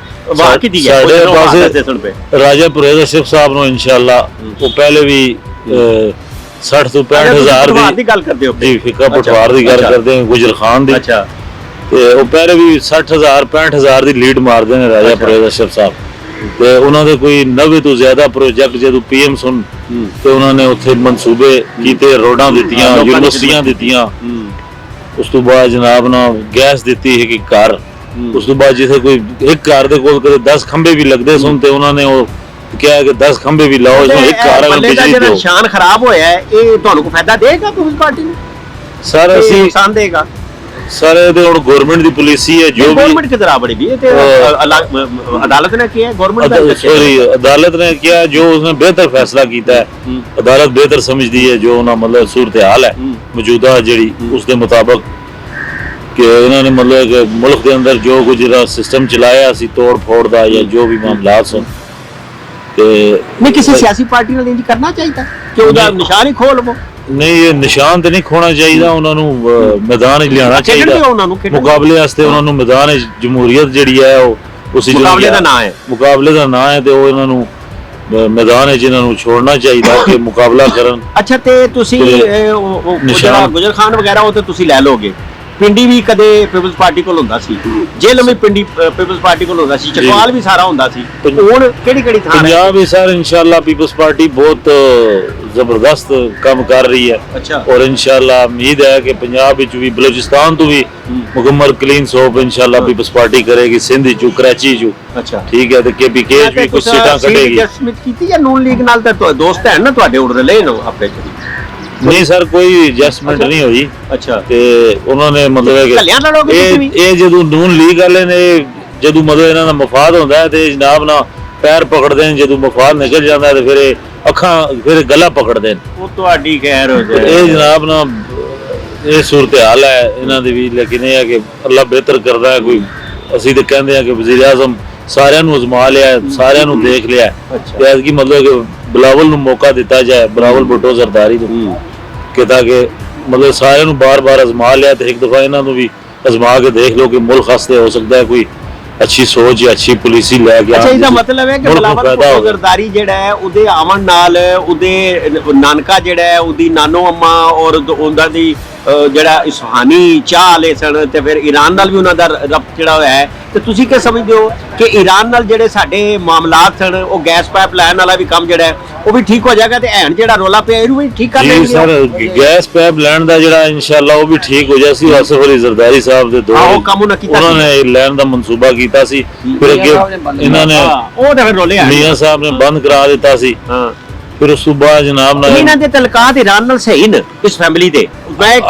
ਵਾਹ ਕੀ ਦੀ ਹੈ ਸਾਡੇ ਪਾਸੇ ਦੱਸਣ ਪਏ ਰਾਜਾ ਪੁਰੇਜ਼ਾ ਸ਼ਿਫ ਸਾਹਿਬ ਨੂੰ ਇਨਸ਼ਾਅੱਲਾ ਉਹ ਪਹਿਲੇ ਵੀ 60 ਤੋਂ 65,000 ਦੀ ਗੱਲ ਕਰਦੇ ਹੋ ਜੀ ਫਿਕਾ ਪਟਵਾਰ ਦੀ ਗੱਲ ਕਰਦੇ ਹਾਂ, ਗੁਜਰ ਖਾਨ ਦੀ। ਅੱਛਾ, ਤੇ ਉਹ ਪਹਿਲੇ ਵੀ 60,000 65,000 ਦੀ ਲੀਡ ਮਾਰਦੇ ਨੇ ਰਾਜਾ ਪੁਰੇਜ਼ਾ ਸ਼ਿਫ ਸਾਹਿਬ, ਤੇ ਉਹਨਾਂ ਦੇ ਕੋਈ 90 ਤੋਂ ਜ਼ਿਆਦਾ ਪ੍ਰੋਜੈਕਟ ਜਦੋਂ ਪੀਐਮ ਸੁਣ ਤੇ ਉਹਨਾਂ ਨੇ ਉੱਥੇ ਮਨਸੂਬੇ ਕੀਤੇ, ਰੋਡਾਂ ਦਿੱਤੀਆਂ, ਯੂਨੀਵਰਸਿਟੀਆਂ ਦਿੱਤੀਆਂ, ਉਸ ਤੋਂ ਬਾਅਦ ਜਨਾਬ ਨਾ ਗੈਸ ਦਿੱਤੀ ਹੈ ਕਿ ਘਰ, ਉਸ ਤੋਂ ਬਾਅਦ ਜਿੱਥੇ ਕੋਈ ਇੱਕ ਘਰ ਦੇ ਕੋਲ ਕਦੇ 10 ਖੰਭੇ ਵੀ ਲੱਗਦੇ ਸੁਣ ਤੇ ਉਹਨਾਂ ਨੇ ਉਹ ਕਿਹਾ ਕਿ 10 ਖੰਭੇ ਵੀ ਲਾਓ, ਜਿਵੇਂ ਇੱਕ ਘਰ ਵਾਲਾ ਬਿਜਲੀ ਦਿਓ। ਨਿਸ਼ਾਨ ਖਰਾਬ ਹੋਇਆ ਹੈ, ਇਹ ਤੁਹਾਨੂੰ ਕੋਈ ਫਾਇਦਾ ਦੇਗਾ ਪੀਪਲਜ਼ ਪਾਰਟੀ ਨੂੰ? ਸਰ ਅਸੀਂ ਨੁਕਸਾਨ ਦੇਗਾ ਸਰ ਇਹਦੇ ਹੁਣ ਗਵਰਨਮੈਂਟ ਦੀ ਪਾਲਿਸੀ ਹੈ, ਜੋ ਵੀ ਗਵਰਨਮੈਂਟ ਕਿਧਰ ਆ ਬੜੀ ਵੀ ਇਹ ਤੇ ਅਦਾਲਤ ਨੇ ਕਿਹਾ, ਗਵਰਨਮੈਂਟ ਦਾ ਸੋਰੀ ਅਦਾਲਤ ਨੇ ਕਿਹਾ ਜੋ ਉਸਨੇ ਬਿਹਤਰ ਫੈਸਲਾ ਕੀਤਾ ਹੈ, ਅਦਾਲਤ ਬਿਹਤਰ ਸਮਝਦੀ ਹੈ ਜੋ ਉਹਨਾਂ ਮਤਲਬ ਸੂਰਤ ਹਾਲ ਹੈ ਮੌਜੂਦਾ ਜਿਹੜੀ ਉਸ ਦੇ ਮੁਤਾਬਕ ਕਿ ਇਹਨਾਂ ਨੇ ਮਤਲਬ ਕਿ ਮੁਲਕ ਦੇ ਅੰਦਰ ਜੋ ਕੁਝ ਜਿਹੜਾ ਸਿਸਟਮ ਚਲਾਇਆ ਸੀ ਤੋੜ ਫੋੜ ਦਾ ਜਾਂ ਜੋ ਵੀ ਮਾਮਲਾਤ ਸਨ, ਤੇ ਨਹੀਂ ਕਿਸੇ ਸਿਆਸੀ ਪਾਰਟੀ ਨਾਲ ਇੰਜ ਕਰਨਾ ਚਾਹੀਦਾ ਕਿ ਉਹਦਾ ਨਿਸ਼ਾਨ ਹੀ ਖੋਲ ਲਵੋ। ਨਹੀਂ ਇਹ ਨਿਸ਼ਾਨ ਤੇ ਨਹੀਂ ਖੋਣਾ ਚਾਹੀਦਾ, ਉਹਨਾਂ ਨੂੰ ਮੈਦਾਨ ਵਿੱਚ ਲਿਆਉਣਾ ਚਾਹੀਦਾ, ਮੁਕਾਬਲੇ ਵਾਸਤੇ ਉਹਨਾਂ ਨੂੰ ਮੈਦਾਨ ਵਿੱਚ ਜਮਹੂਰੀਅਤ ਜਿਹੜੀ ਹੈ ਉਹ ਉਸੇ ਮੁਕਾਬਲੇ ਦਾ ਨਾਂ ਹੈ, ਮੁਕਾਬਲੇ ਦਾ ਨਾਂ ਹੈ, ਤੇ ਉਹ ਇਹਨਾਂ ਨੂੰ ਮੈਦਾਨ ਵਿੱਚ ਇਹਨਾਂ ਨੂੰ ਛੋੜਨਾ ਚਾਹੀਦਾ ਕਿ ਮੁਕਾਬਲਾ ਕਰਨ। ਅੱਛਾ, ਤੇ ਤੁਸੀਂ ਗੁਜਰ ਖਾਨ ਵਗੈਰਾ ਉਹ ਤੇ ਤੁਸੀਂ ਲੈ ਲੋਗੇ, ਪਿੰਡੀ ਵੀ ਕਦੇ ਪੀਪਲਜ਼ ਪਾਰਟੀ ਕੋਲ ਹੁੰਦਾ ਸੀ, ਜੇਲ੍ਹ ਵੀ ਪਿੰਡੀ ਪੀਪਲਜ਼ ਪਾਰਟੀ ਕੋਲ ਹੁੰਦਾ ਸੀ, ਚਕਵਾਲ ਵੀ ਸਾਰਾ ਹੁੰਦਾ ਸੀ, ਹੁਣ ਕਿਹੜੀ ਕਿਹੜੀ ਥਾਂ ਪੰਜਾਬ ਵਿੱਚ ਸਰ ਇਨਸ਼ਾਅੱਲਾ ਪੀਪਲਜ਼ ਪਾਰਟੀ ਬਹੁਤ ਜ਼ਬਰਦਸਤ ਕੰਮ ਕਰ ਰਹੀ ਹੈ। ਅੱਛਾ, ਔਰ ਇਨਸ਼ਾਅੱਲਾ ਉਮੀਦ ਹੈ ਕਿ ਪੰਜਾਬ ਵਿੱਚ ਵੀ ਬਲੋਚਿਸਤਾਨ ਤੋਂ ਵੀ ਮੁਕੰਮਲ ਕਲੀਨ ਸੋਪ ਇਨਸ਼ਾਅੱਲਾ ਪੀਪਲਜ਼ ਪਾਰਟੀ ਕਰੇਗੀ, ਸਿੰਧ ਚੋਂ ਕਰਾਚੀ ਚੋਂ। ਅੱਛਾ ਠੀਕ ਹੈ, ਤੇ ਕੇਪੀਕੇ ਵੀ ਕੁਝ ਸੀਟਾਂ ਕੱਢੇਗੀ। ਐਡਜਸਟਮੈਂਟ ਕੀਤੀ ਜਾਂ ਨੂਨ ਲੀਗ ਨਾਲ ਤਾਂ ਦੋਸਤ ਹੈ ਨਾ ਤੁਹਾਡੇ ਉੜਦੇ ਲੈ ਨੋ ਆਪੇ ਚ? ਨਹੀਂ ਸਰ ਕੋਈ ਐਡਜਸਟਮੈਂਟ ਨਹੀਂ ਹੋਈ। ਅੱਛਾ, ਤੇ ਉਹਨਾਂ ਨੇ ਮਤਲਬ ਹੈ ਕਿ ਇਹ ਜਦੋਂ ਨੂਨ ਲੀਗ ਵਾਲੇ ਨੇ ਜਦੋਂ ਮਤਲਬ ਇਹਨਾਂ ਦਾ ਮਫਾਦ ਹੁੰਦਾ ਹੈ ਤੇ ਜਨਾਬ ਨਾ ਪੈਰ ਪਕੜਦੇ ਨੇ, ਜਦੋਂ ਮਫਾਦ ਨਿਕਲ ਜਾਂਦਾ ਤੇ ਫਿਰ ਇਹ ਅੱਖਾਂ ਫਿਰ ਗਲਾ ਪਕੜਦੇ ਨੇ। ਉਹ ਤੁਹਾਡੀ ਖੈਰ ਹੋ ਜਾਏ, ਇਹ ਜਨਾਬ ਨਾ ਇਹ ਸੂਰਤ ਹਾਲ ਹੈ ਇਹਨਾਂ ਦੀ ਵੀ, ਲੇਕਿਨ ਇਹ ਹੈ ਕਿ ਅੱਲਾ ਬਿਹਤਰ ਕਰਦਾ ਹੈ। ਕੋਈ ਅਸੀਂ ਤਾਂ ਕਹਿੰਦੇ ਆ ਕਿ ਵਜ਼ੀਰ ਆਜ਼ਮ ਸਾਰਿਆਂ ਨੂੰ ਅਜ਼ਮਾ ਲਿਆ, ਸਾਰਿਆਂ ਨੂੰ ਦੇਖ ਲਿਆ, ਤੇ ਐਤਕੀ ਮਤਲਬ ਕਿ ਬਿਲਾਵਲ ਨੂੰ ਮੌਕਾ ਦਿੱਤਾ ਜਾਏ, ਬਿਲਾਵਲ ਭੁੱਟੋ ਜ਼ਰਦਾਰੀ ਨੂੰ, ਕਿ ਤਾਂ ਕਿ ਮਤਲਬ ਸਾਰਿਆਂ ਨੂੰ ਬਾਰ-ਬਾਰ ਅਜ਼ਮਾ ਲਿਆ ਤੇ ਇੱਕ ਦਫਾ ਇਹਨਾਂ ਨੂੰ ਵੀ ਅਜ਼ਮਾ ਕੇ ਦੇਖ ਲਓ ਕਿ ਮੁਲਕ ਵਾਸਤੇ ਹੋ ਸਕਦਾ ਹੈ ਕੋਈ ਅੱਛੀ ਸੋਚ ਜਾਂ ਅੱਛੀ ਪਾਲਿਸੀ ਲੈ ਕੇ। ਅੱਛਾ, ਇਹਦਾ ਮਤਲਬ ਹੈ ਕਿ ਬਿਲਾਵਲ ਭੁੱਟੋ ਜ਼ਰਦਾਰੀ ਜਿਹੜਾ ਹੈ ਉਹਦੇ ਆਉਣ ਨਾਲ ਉਹਦੇ ਨਾਨਕਾ ਜਿਹੜਾ ਹੈ ਉਹਦੀ ਨਾਨੋ ਅੰਮਾ ਔਰ ਉਹਨਾਂ ਦੀ ਜਿਹੜਾ ਸੁਹਾਨੀ ਚਾਹ ਲੈ ਸਨ, ਤੇ ਫਿਰ ਈਰਾਨ ਨਾਲ ਵੀ ਉਹਨਾਂ ਦਾ ਰਬਤ ਜਿਹੜਾ ਹੋਇਆ ਹੈ, ਤੇ ਤੁਸੀਂ ਕੀ ਸਮਝਦੇ ਹੋ ਕਿ ਈਰਾਨ ਨਾਲ ਜਿਹੜੇ ਸਾਡੇ ਮਾਮਲਾਤ ਸਨ ਉਹ ਗੈਸ ਪਾਈਪ ਲਾਈਨ ਵਾਲਾ ਵੀ ਕੰਮ ਜਿਹੜਾ ਹੈ ਉਹ ਵੀ ਠੀਕ ਹੋ ਜਾਏਗਾ, ਤੇ ਐਨ ਜਿਹੜਾ ਰੋਲਾ ਪਿਆ ਇਹਨੂੰ ਵੀ ਠੀਕ ਕਰ ਲੈਣਗੇ? ਜੀ ਸਰ ਗੈਸ ਪਾਈਪ ਲਾਈਨ ਦਾ ਜਿਹੜਾ ਇਨਸ਼ਾਅੱਲਾ ਉਹ ਵੀ ਠੀਕ ਹੋ ਜਾਸੀ। ਆਸਫ ਅਲੀ ਜ਼ਰਦਾਰੀ ਸਾਹਿਬ ਦੇ ਦੋ ਉਹਨਾਂ ਨੇ ਲਾਈਨ ਦਾ ਮਨਸੂਬਾ ਕੀਤਾ ਸੀ, ਫਿਰ ਅੱਗੇ ਇਹਨਾਂ ਨੇ ਉਹ ਤਾਂ ਫਿਰ ਰੋਲੇ ਆ ਮੀਆਂ ਸਾਹਿਬ ਨੇ ਬੰਦ ਕਰਾ ਦਿੱਤਾ ਸੀ। ਫਿਰ ਉਸ ਤੋਂ ਬਾਅਦ ਜਨਾਬ ਨਾਲ ਇਹਨਾਂ ਦੇ ਤਲਕਾਤ ਈਰਾਨ ਨਾਲ ਸਹੀ ਨੇ ਇਸ ਫੈਮਿਲੀ ਦੇ।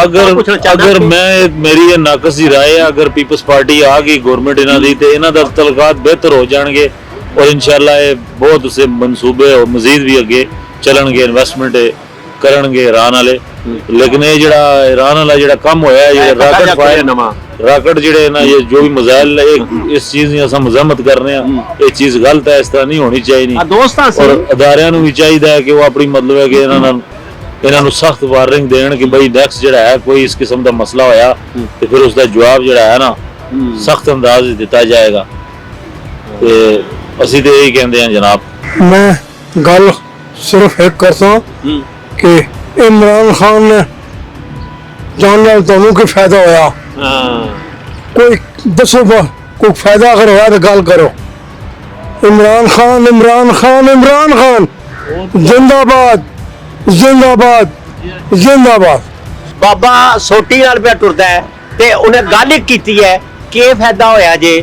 ਅਗਰ ਮੈਂ ਮੇਰੀ ਇਹ ਨਾਕਸ ਦੀ ਰਾਏ ਹੈ, ਅਗਰ ਪੀਪਲਜ਼ ਪਾਰਟੀ ਆ ਗਈ ਗਵਰਨਮੈਂਟ ਇਹਨਾਂ ਦੀ ਤੇ ਇਹਨਾਂ ਦਾ ਤਲਕਾਤ ਬਿਹਤਰ ਹੋ ਜਾਣਗੇ, ਔਰ ਇਨਸ਼ਾਅੱਲਾ ਇਹ ਬਹੁਤ ਉਸੇ ਮਨਸੂਬੇ ਔਰ ਮਜ਼ੀਦ ਵੀ ਅੱਗੇ ਚੱਲਣਗੇ, ਇਨਵੈਸਟਮੈਂਟ ਕਰਨਗੇ ਈਰਾਨ ਵਾਲੇ। ਲੇਕਿਨ ਇਹ ਜਿਹੜਾ ਈਰਾਨ ਵਾਲਾ ਜਿਹੜਾ ਕੰਮ ਹੋਇਆ, ਜਿਹੜਾ ਰਾਕਟ ਫਾਇਰ ਰਾਕਟ ਜਿਹੜੇ ਨਾ ਇਹ ਜੋ ਵੀ ਮਜ਼ਾਇਲ ਇਸ ਚੀਜ਼ ਦੀ ਅਸੀਂ ਮਜ਼ਮਤ ਕਰ ਰਹੇ ਹਾਂ, ਇਹ ਚੀਜ਼ ਗਲਤ ਹੈ, ਇਸ ਤਰ੍ਹਾਂ ਨਹੀਂ ਹੋਣੀ ਚਾਹੀਦੀ। ਔਰ ਅਦਾਰਿਆਂ ਨੂੰ ਵੀ ਚਾਹੀਦਾ ਹੈ ਕਿ ਉਹ ਆਪਣੀ ਮਤਲਬ ਹੈ ਕਿ ਇਹਨਾਂ ਨੂੰ ਸਖਤ ਵਾਰਨਿੰਗ ਦੇਣ ਕਿ ਬਈ ਨੈਕਸਟ ਜਿਹੜਾ ਹੈ ਕੋਈ ਇਸ ਕਿਸਮ ਦਾ ਮਸਲਾ ਹੋਇਆ ਤੇ ਫਿਰ ਉਸ ਦਾ ਜਵਾਬ ਜਿਹੜਾ ਹੈ ਨਾ ਸਖਤ ਅੰਦਾਜ਼ ਵਿੱਚ ਦਿੱਤਾ ਜਾਏਗਾ। ਤੇ ਅਸੀਂ ਤੇ ਇਹੀ ਕਹਿੰਦੇ ਹਾਂ ਜਨਾਬ। ਮੈਂ ਗੱਲ ਸਿਰਫ ਇੱਕ ਕਰਦਾ ਕਿ ਇਮਰਾਨ ਖਾਨ ਨੇ ਜਾਣ ਨਾਲ ਤੁਹਾਨੂੰ ਕੀ ਫਾਇਦਾ ਹੋਇਆ? कोई दसो कोई फायदा अगर होया तो गल करो। इमरान खान इमरान खान इमरान खान जिंदाबाद जिंदाबाद जिंदाबाद। बाबा सोटी नाल पे टुरदा है ते उन्हें गल ही कीती है कि फायदा होया जे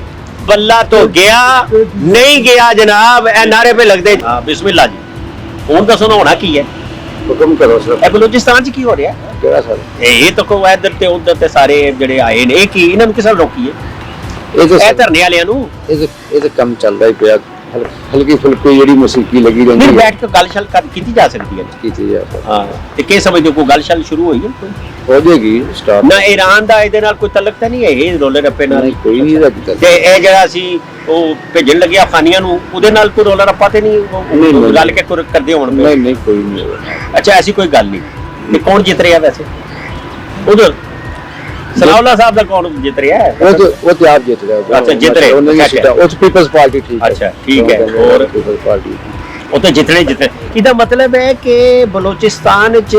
बल्ला तो गया नहीं गया जनाब, ए नारे पे लगदे। हाँ बिस्मिल्लाह जी, हुण दसो ना होना की है? ਹੁਕਮ ਕਰੋ ਸਰ। ਇਹ ਬਲੋਚਿਸਤਾਨ ਚ ਕੀ ਹੋ ਰਿਹਾ? ਕਿਹੜਾ ਸਰ? ਇਹ ਤਾਂ ਕੋ ਇੱਧਰ ਤੇ ਉੱਧਰ ਤੇ ਸਾਰੇ ਜਿਹੜੇ ਆਏ ਨੇ, ਇਹ ਕੀ ਇਹਨਾਂ ਨੂੰ ਕਿਸੇ ਨੂੰ ਰੋਕੀਏ? ਇਹ ਧਰਨੇ ਵਾਲਿਆਂ ਨੂੰ ਇਹ ਤਾਂ ਕੰਮ ਚੱਲਦਾ ਹੀ ਪਿਆ, ਹਲਕੀ ਫੁਲਕੀ ਜਿਹੜੀ ਮੌਸੀਕੀ ਲੱਗੀ ਰਹਿੰਦੀ ਨਹੀਂ ਹੈ ਬੈਠ ਕੇ ਗੱਲ ਛਲ ਕੀਤੀ ਜਾ ਸਕਦੀ ਹੈ। ਕੀਤੀ ਜਾ ਹਾਂ ਤੇ ਕੀ ਸਮਝਦੇ ਹੋ, ਕੋਈ ਗੱਲ ਛਲ ਸ਼ੁਰੂ ਹੋਈ ਹੈ ਕੋਈ? ਹੋ ਜਾਏਗੀ ਸਟਾਰਟ। ਨਾ ਈਰਾਨ ਦਾ ਇਹਦੇ ਨਾਲ ਕੋਈ ਤਲਕ ਤਾਂ ਨਹੀਂ ਹੈ, ਇਹ ਰੋਲੇ ਰੱਪੇ ਨਾਲ? ਨਹੀਂ ਕੋਈ ਨਹੀਂ ਰੱਖਦਾ। ਤੇ ਇਹ ਜਿਹੜਾ ਸੀ ਉਹ ਭੇਜਣ ਲੱਗੇ ਅਫਗਾਨੀਆਂ ਨੂੰ, ਉਹਦੇ ਨਾਲ ਕੋਈ ਰੋਲਾ ਰੱਪਾ ਤੇ ਨਹੀਂ ਨਹੀਂ, ਗੱਲ ਕੇ ਕਰਦੇ ਹੋਣ? ਨਹੀਂ ਨਹੀਂ ਕੋਈ ਨਹੀਂ। ਅੱਛਾ ਐਸੀ ਕੋਈ ਗੱਲ ਨਹੀਂ। ਤੇ ਕੌਣ ਜਿੱਤ ਰਿਹਾ ਵੈਸੇ ਉਧਰ? ਸਲਾਉਲਾ ਸਾਹਿਬ ਦਾ ਕੌਣ ਜਿੱਤ ਰਿਹਾ ਹੈ? ਉਹ ਤੇ ਆਪ ਜਿੱਤ ਰਿਹਾ। ਅੱਛਾ, ਜਿੱਤ ਰਹੇ। ਉਹਨਾਂ ਦੀ ਸੀਟਾਂ ਉਹ ਪੀਪਲਸ ਪਾਰਟੀ ਠੀਕ ਹੈ। ਅੱਛਾ ਠੀਕ ਹੈ। ਹੋਰ ਪੀਪਲਸ ਪਾਰਟੀ ਉਹ ਤਾਂ ਜਿੱਤਣੇ ਜਿੱਤਣੇ। ਇਹਦਾ ਮਤਲਬ ਹੈ ਕਿ ਬਲੋਚਿਸਤਾਨ 'ਚ